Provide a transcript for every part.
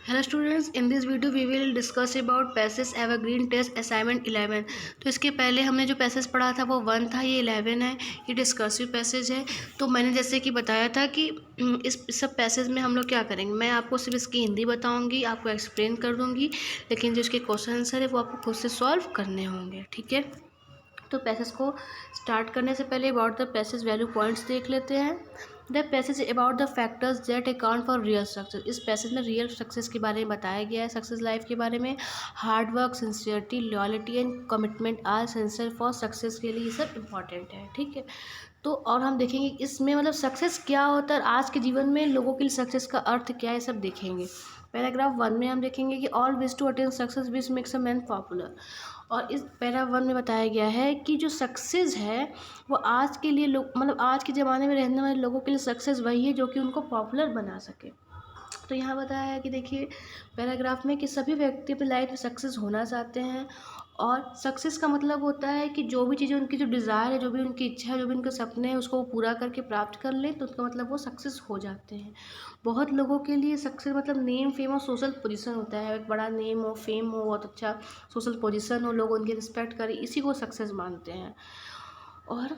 Hello students, in this video we will discuss about passage evergreen test assignment 11। तो इसके पहले हमने जो पैसेज पढ़ा था वो 1 था, ये 11 है। ये डिस्कसिव पैसेज है। तो मैंने जैसे कि बताया था कि इस सब पैसेज में हम लोग क्या करेंगे, मैं आपको सिर्फ इसकी हिंदी बताऊंगी, आपको एक्सप्लेन कर दूंगी, लेकिन जो इसके क्वेश्चन आंसर है वो आपको खुद से सॉल्व करने होंगे। ठीक है, तो पैसेज को स्टार्ट करने से पहले about the passage value points देख लेते हैं। The passage about the factors that account for real success. इस पैसेज में रियल सक्सेस के बारे में बताया गया है, सक्सेस लाइफ के बारे में। Hard work, sincerity, loyalty and commitment are essential for success के लिए ये सब इंपॉर्टेंट है। ठीक है, तो और हम देखेंगे इसमें मतलब सक्सेस क्या होता है, आज के जीवन में लोगों के लिए सक्सेस का अर्थ क्या है, सब देखेंगे। पैराग्राफ 1 में हम देखेंगे कि all wish to attain success which makes a man popular. और इस पैराग्राफ 1 में बताया गया है कि जो सक्सेस है वो आज के लिए लोग मतलब आज के ज़माने में रहने वाले लोगों के लिए सक्सेस वही है जो कि उनको पॉपुलर बना सके। तो यहाँ बताया है कि देखिए पैराग्राफ में कि सभी व्यक्ति अपनी लाइफ में सक्सेस होना चाहते हैं, और सक्सेस का मतलब होता है कि जो भी चीज़ें उनकी जो डिज़ायर है, जो भी उनकी इच्छा है, जो भी उनके सपने हैं, उसको वो पूरा करके प्राप्त कर लें, तो उसका मतलब वो सक्सेस हो जाते हैं। बहुत लोगों के लिए सक्सेस मतलब नेम, फेम और सोशल पोजीशन होता है। एक बड़ा नेम हो, फेम हो, बहुत अच्छा सोशल पोजीशन हो, लोग उनकी रिस्पेक्ट करें, इसी को सक्सेस मानते हैं। और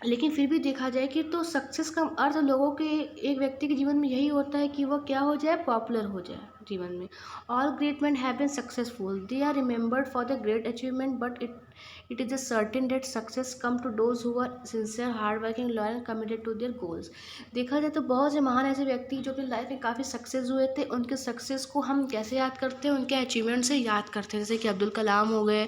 लेकिन फिर भी देखा जाए कि तो सक्सेस का अर्थ लोगों के एक व्यक्ति के जीवन में यही होता है कि वह क्या हो जाए, पॉपुलर हो जाए जीवन में। All great man have been successful, they are remembered for the great achievement, but it is a certain date success come to those who are sincere, hard working, loyal and committed to their goals. देखा जाए तो बहुत से महान ऐसे व्यक्ति जो अपनी लाइफ में काफ़ी सक्सेस हुए थे, उनके सक्सेस को हम कैसे याद करते हैं, उनके अचीवमेंट से याद करते हैं। जैसे कि अब्दुल कलाम हो गए,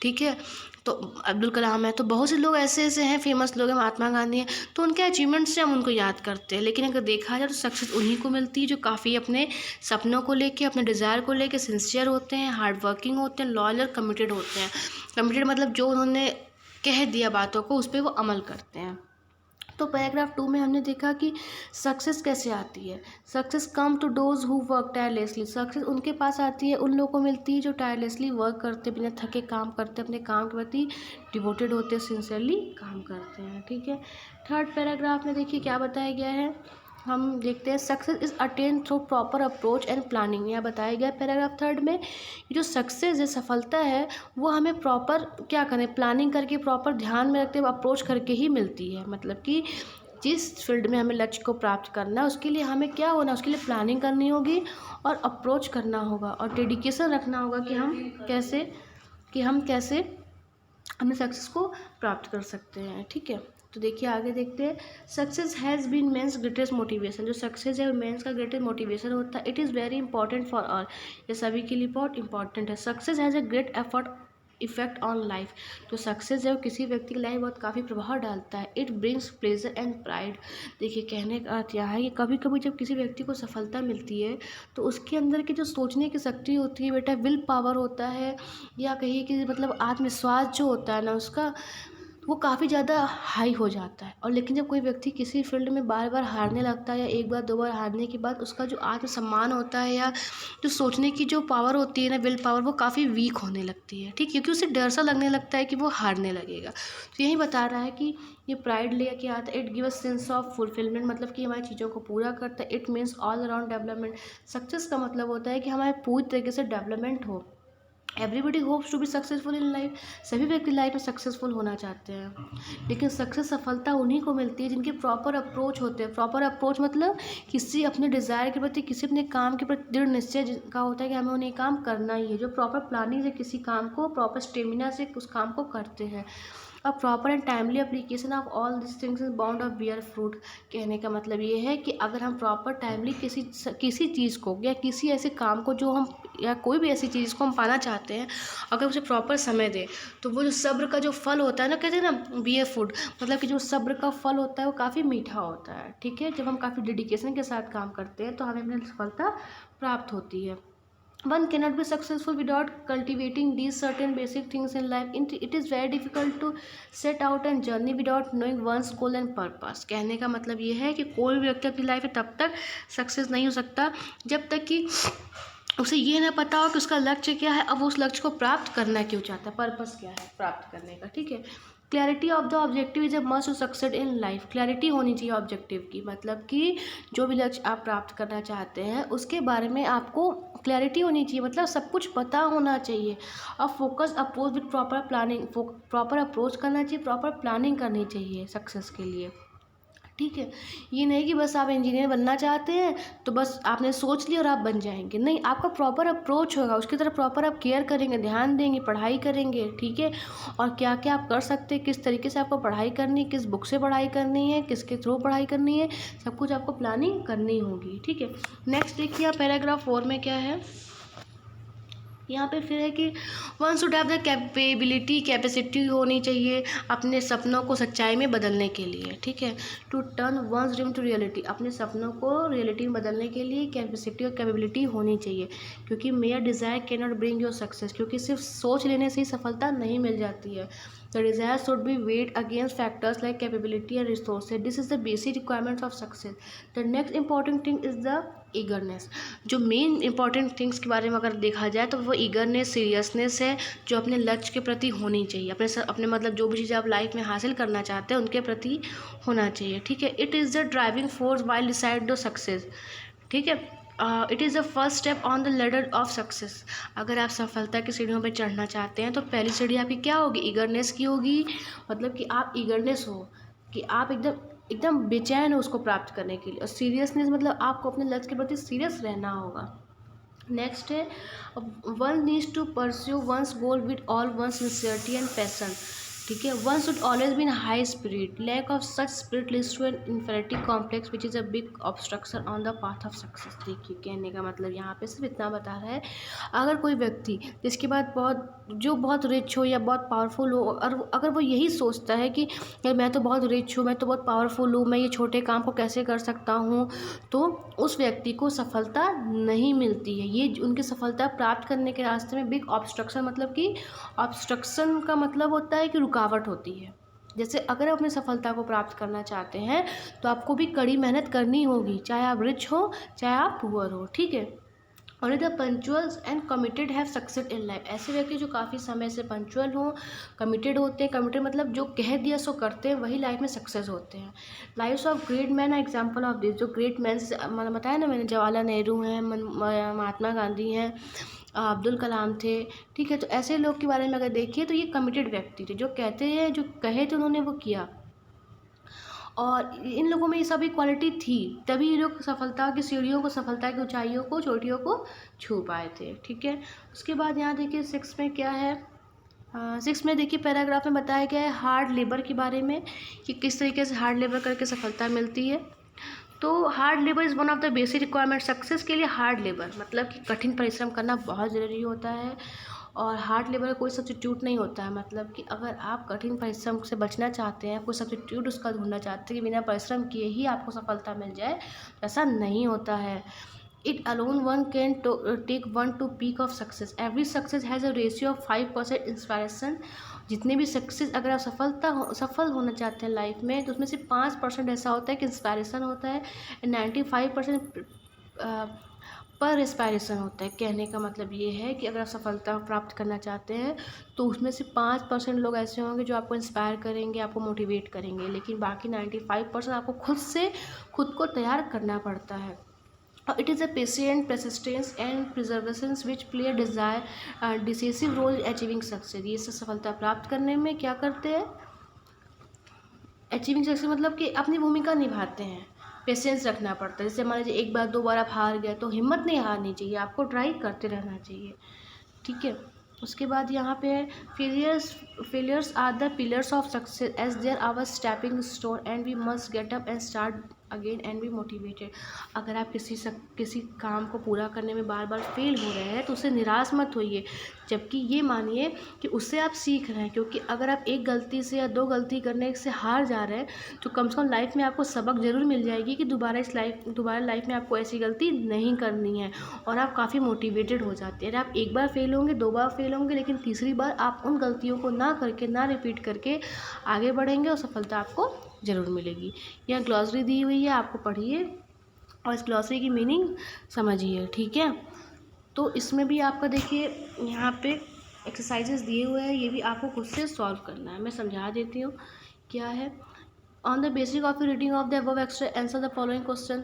ठीक है, तो अब्दुल कलाम है, तो बहुत से लोग ऐसे ऐसे हैं, फेमस लोग हैं, महात्मा गांधी हैं, तो उनके अचीवमेंट्स से हम उनको याद करते हैं। लेकिन अगर देखा जाए तो सक्सेस उन्हीं को मिलती है जो काफ़ी अपने सपनों को लेके, अपने डिज़ायर को लेके सिंसियर होते हैं, हार्ड वर्किंग होते हैं, लॉयल और कमिटेड होते हैं। कमिटेड मतलब जो उन्होंने कह दिया बातों को उस पर वो अमल करते हैं। तो पैराग्राफ 2 में हमने देखा कि सक्सेस कैसे आती है। Success come to those who work tirelessly. Success उनके पास आती है, उन लोगों को मिलती है जो टायरलेसली वर्क करते, बिना थके काम करते, अपने काम के प्रति डिवोटेड होते, सिंसियरली काम करते हैं। ठीक है, थर्ड पैराग्राफ में देखिए क्या बताया गया है, हम देखते हैं success is attain through proper approach and planning. यह बताया गया पैराग्राफ 3 में जो सक्सेस है, सफलता है, वो हमें प्रॉपर क्या करें, प्लानिंग करके, प्रॉपर ध्यान में रखते हुए अप्रोच करके ही मिलती है। मतलब कि जिस फील्ड में हमें लक्ष्य को प्राप्त करना है उसके लिए हमें क्या होना, उसके लिए प्लानिंग करनी होगी और अप्रोच करना होगा और डेडिकेशन रखना होगा कि हम कैसे हमें सक्सेस को प्राप्त कर सकते हैं। ठीक है, तो देखिए आगे देखते हैं। Success has been men's greatest motivation. जो सक्सेस है वो मेंस का ग्रेटेस्ट मोटिवेशन होता है। It is very important for all, ये सभी के लिए बहुत इंपॉर्टेंट है। Success has a great effort effect on life. तो सक्सेस है वो किसी व्यक्ति की लाइफ बहुत काफ़ी प्रभाव डालता है। It brings pleasure and pride. देखिए कहने का अर्थ यह है कि कभी कभी जब किसी व्यक्ति को सफलता मिलती है तो उसके अंदर की जो सोचने की शक्ति होती है बेटा, विल पावर होता है, या कहिए कि मतलब आत्मविश्वास जो होता है ना उसका, वो काफ़ी ज़्यादा हाई हो जाता है। और लेकिन जब कोई व्यक्ति किसी फील्ड में बार बार हारने लगता है या एक बार दो बार हारने के बाद उसका जो आत्मसम्मान होता है या जो सोचने की जो पावर होती है ना, विल पावर, वो काफ़ी वीक होने लगती है। ठीक, क्योंकि उसे डर सा लगने लगता है कि वो हारने लगेगा। तो यही बता रहा है कि ये प्राइड ले के आता है। It give a sense of fulfilment, मतलब कि हमारी चीज़ों को पूरा करता है। It means all around development. Success का मतलब होता है कि हमारे पूरी तरीके से डेवलपमेंट हो। Everybody hopes to be successful in life. सभी व्यक्ति लाइफ में सक्सेसफुल होना चाहते हैं, लेकिन सक्सेस, सफलता उन्हीं को मिलती है जिनके प्रॉपर अप्रोच होते हैं। प्रॉपर अप्रोच मतलब किसी अपने डिज़ायर के प्रति, किसी अपने काम के प्रति दृढ़ निश्चय जिनका होता है कि हमें उन्हें काम करना ही है, जो प्रॉपर प्लानिंग से किसी काम को, प्रॉपर स्टेमिना से उस काम को करते हैं। A proper and timely application of all this things is bound of bear fruit. कहने का मतलब ये है कि अगर हम प्रॉपर टाइमली किसी चीज़ को या किसी ऐसे काम को जो हम, या कोई भी ऐसी चीज़ को हम पाना चाहते हैं, अगर उसे प्रॉपर समय दें तो वो जो सब्र का जो फल होता है ना, कहते हैं ना बियर फ्रूट, मतलब कि जो सब्र का फल होता है वो काफ़ी मीठा होता है। ठीक है, जब हम काफ़ी डेडिकेशन के साथ काम करते हैं तो हमें अपनी सफलता प्राप्त होती है। One cannot be successful without cultivating these certain basic things in life. It is very difficult to set out a journey without knowing one's goal and purpose. कहने का मतलब ये है कि कोई भी व्यक्ति अपनी लाइफ में तब तक सक्सेस नहीं हो सकता जब तक कि उसे ये ना पता हो कि उसका लक्ष्य क्या है, अब उस लक्ष्य को प्राप्त करना क्यों चाहता है, पर्पस क्या है प्राप्त करने का। ठीक है, clarity of the objective is a must to succeed in life. Clarity होनी चाहिए ऑब्जेक्टिव की, मतलब कि जो भी लक्ष्य आप प्राप्त करना चाहते हैं उसके बारे में आपको क्लैरिटी होनी चाहिए, मतलब सब कुछ पता होना चाहिए। और focus approach with proper planning, proper approach करना चाहिए, प्रॉपर प्लानिंग करनी चाहिए सक्सेस के लिए, ठीक है। ये नहीं कि बस आप इंजीनियर बनना चाहते हैं तो बस आपने सोच लिया और आप बन जाएंगे, नहीं, आपका प्रॉपर अप्रोच होगा, उसकी तरफ प्रॉपर आप केयर करेंगे, ध्यान देंगे, पढ़ाई करेंगे, ठीक है। और क्या क्या आप कर सकते हैं, किस तरीके से आपको पढ़ाई करनी है, किस बुक से पढ़ाई करनी है, किसके थ्रू पढ़ाई करनी है, सब कुछ आपको प्लानिंग करनी होगी, ठीक है। नेक्स्ट देखिए आप पैराग्राफ 4 में क्या है, यहाँ पे फिर है कि one should have the capability, capacity होनी चाहिए अपने सपनों को सच्चाई में बदलने के लिए, ठीक है। To turn one's dream to reality, अपने सपनों को रियलिटी में बदलने के लिए कैपेसिटी और कैपेबिलिटी होनी चाहिए, क्योंकि mayor desire can not bring your success, क्योंकि सिर्फ सोच लेने से ही सफलता नहीं मिल जाती है। The desire should be weight against factors like capability and resources, this is the basic requirements of success. The next important thing is the eagerness. जो मेन इंपॉर्टेंट थिंग्स के बारे में अगर देखा जाए तो वो ईगरनेस, सीरियसनेस है जो अपने लक्ष्य के प्रति होनी चाहिए, अपने मतलब जो भी चीज़ें आप लाइफ में हासिल करना चाहते हैं उनके प्रति होना चाहिए, ठीक है। It is the driving force while decide the success, ठीक है। It is the first step on the ladder of success. अगर आप सफलता की सीढ़ियों पर चढ़ना चाहते हैं तो पहली सीढ़ी आपकी क्या होगी, ईगरनेस की होगी, मतलब कि आप ईगरनेस हो कि आप एकदम एकदम बेचैन हो उसको प्राप्त करने के लिए। और सीरियसनेस मतलब आपको अपने लक्ष्य के प्रति सीरियस रहना होगा। नेक्स्ट है one needs to pursue one's goal with all one sincerity and passion, ठीक है। One should always be in high spirit, lack of such spirit leads to an inferiority complex which is a big obstruction on the path of success. देखिए कहने का मतलब यहाँ पे सिर्फ इतना बता रहा है, अगर कोई व्यक्ति जिसके बाद बहुत रिच हो या बहुत पावरफुल हो, और अगर वो यही सोचता है कि यार मैं तो बहुत रिच हूँ, मैं तो बहुत पावरफुल हूँ, मैं ये छोटे काम को कैसे कर सकता हूँ, तो उस व्यक्ति को सफलता नहीं मिलती है। ये उनकी सफलता प्राप्त करने के रास्ते में बिग ऑब्स्ट्रक्शन, मतलब कि ऑब्स्ट्रक्शन का मतलब होता है कि रुकावट होती है। जैसे अगर आप अपनी सफलता को प्राप्त करना चाहते हैं तो आपको भी कड़ी मेहनत करनी होगी, चाहे आप रिच हो चाहे आप पुअर हो, ठीक है। Only the punctuals and committed have succeed in life. ऐसे व्यक्ति जो काफ़ी समय से पंचुअल हों, कमिटेड होते हैं, कमिटेड मतलब जो कह दिया सो करते हैं, वही लाइफ में सक्सेस होते हैं। Lives of great man are example of this. जो ग्रेट मैन मैंने बताया ना मैंने, जवाहरलाल नेहरू हैं, महात्मा गांधी हैं, अब्दुल कलाम थे, ठीक है। तो ऐसे लोग के बारे में अगर देखिए तो ये कमिटेड व्यक्ति थे, जो कहते हैं, जो कहे थे उन्होंने वो किया, और इन लोगों में ये सभी क्वालिटी थी, तभी ये लोग सफलता की सीढ़ियों को, सफलता की ऊंचाइयों को, चोटियों को छू पाए थे, ठीक है। उसके बाद यहाँ देखिए 6 में क्या है, 6 में देखिए पैराग्राफ में बताया गया है हार्ड लेबर के बारे में, कि किस तरीके से हार्ड लेबर करके सफलता मिलती है। तो hard labour is one of the basic requirement success के लिए। हार्ड लेबर मतलब कि कठिन परिश्रम करना बहुत ज़रूरी होता है, और हार्ड लेबर का कोई सब्स्टिट्यूट नहीं होता है। मतलब कि अगर आप कठिन परिश्रम से बचना चाहते हैं, कोई सब्स्टिट्यूट उसका ढूंढना चाहते हैं कि बिना परिश्रम किए ही आपको सफलता मिल जाए, तो ऐसा नहीं होता है। It alone one can take one to peak of success. Every success has a ratio of 5% inspiration. जितने भी सक्सेस, अगर आप सफल होना चाहते हैं लाइफ में, तो उसमें से 5% ऐसा होता है कि इंस्पायरेशन होता है, 95% पर इंस्पायरेशन होता है। कहने का मतलब ये है कि अगर आप सफलता प्राप्त करना चाहते हैं तो उसमें से 5% लोग ऐसे होंगे जो आपको इंस्पायर करेंगे, आपको मोटिवेट करेंगे, लेकिन बाकी 95% आपको खुद को तैयार करना पड़ता है। It is a patient persistence and preservations which play a decisive role in achieving success. ये सब सफलता प्राप्त करने में क्या करते हैं, अचीविंग सक्सेस मतलब कि अपनी भूमिका निभाते हैं, पेशेंस रखना पड़ता है। जैसे मान लीजिए 1 बार 2 बार आप हार गए तो हिम्मत नहीं हारनी चाहिए, आपको ट्राई करते रहना चाहिए, ठीक है। उसके बाद यहाँ पे है failures are the pillars of success as their our stepping stone and we must get up and start again and be motivated. अगर आप किसी काम को पूरा करने में बार बार फेल हो रहे हैं तो उससे निराश मत होइए, जबकि ये मानिए कि उससे आप सीख रहे हैं। क्योंकि अगर आप एक गलती से या 2 गलती करने से हार जा रहे हैं तो कम से कम लाइफ में आपको सबक ज़रूर मिल जाएगी कि दोबारा लाइफ में आपको ऐसी गलती नहीं करनी है, और आप काफ़ी मोटिवेटेड हो जाते हैं। अगर आप 1 बार फेल होंगे, 2 बार फेल होंगे, लेकिन तीसरी बार आप उन गलतियों को ना रिपीट करके आगे बढ़ेंगे और सफलता आपको ज़रूर मिलेगी। यहाँ ग्लॉसरी दी हुई है, आपको पढ़िए और इस ग्लॉसरी की मीनिंग समझिए, ठीक है। तो इसमें भी आपका देखिए यहाँ पे एक्सरसाइजेस दिए हुए हैं, ये भी आपको खुद से सॉल्व करना है। मैं समझा देती हूँ क्या है। On the basis of reading of the above extra answer the following question.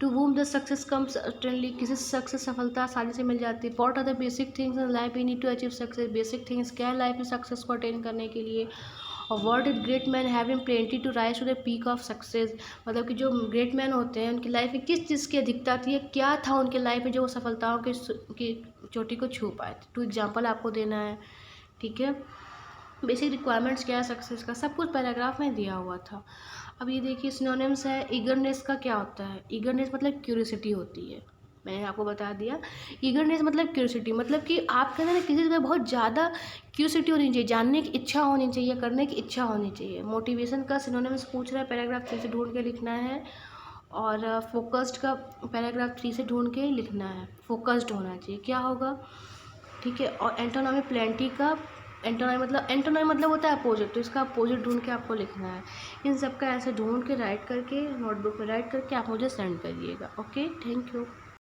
To whom the success comes certainly, किसी सक्सेस सफलता आसानी से मिल जाती है। What are the basic things in life we need to achieve success, basic things क्या है life में सक्सेस को अटेन करने के लिए। और word is great man having plenty to rise to the peak of success, मतलब कि जो ग्रेट मैन होते हैं उनकी लाइफ में किस चीज़ की अधिकता थी या क्या था उनकी लाइफ में जो वो सफलताओं की चोटी को छू पाए थे। टू एग्जाम्पल आपको देना है, ठीक है। बेसिक रिक्वायरमेंट्स क्या है सक्सेस का, सब कुछ पैराग्राफ में दिया हुआ था। अब ये देखिए सिनोनिम्स है। ईगरनेस का क्या होता है, ईगरनेस मतलब क्यूरियोसिटी होती है, मैंने आपको बता दिया। ईगरनेस मतलब क्यूरियोसिटी, मतलब कि आपके अंदर किसी चीज़ में बहुत ज़्यादा क्यूरियोसिटी होनी चाहिए, जानने की इच्छा होनी चाहिए, करने की इच्छा होनी चाहिए। मोटिवेशन का सिनोनिम्स पूछ रहा है, पैराग्राफ 3 से ढूंढ के लिखना है। और फोकस्ड का पैराग्राफ 3 से ढूंढ के लिखना है, फोकस्ड होना चाहिए, क्या होगा, ठीक है। और एंटोनॉमी प्लेंटी का, एंटोनॉमी मतलब होता है अपोजिट, तो इसका अपोजिट ढूंढ के आपको लिखना है। इन सब का ऐसे ढूंढ के राइट करके नोटबुक में राइट करके आप मुझे सेंड करिएगा। Okay, thank you.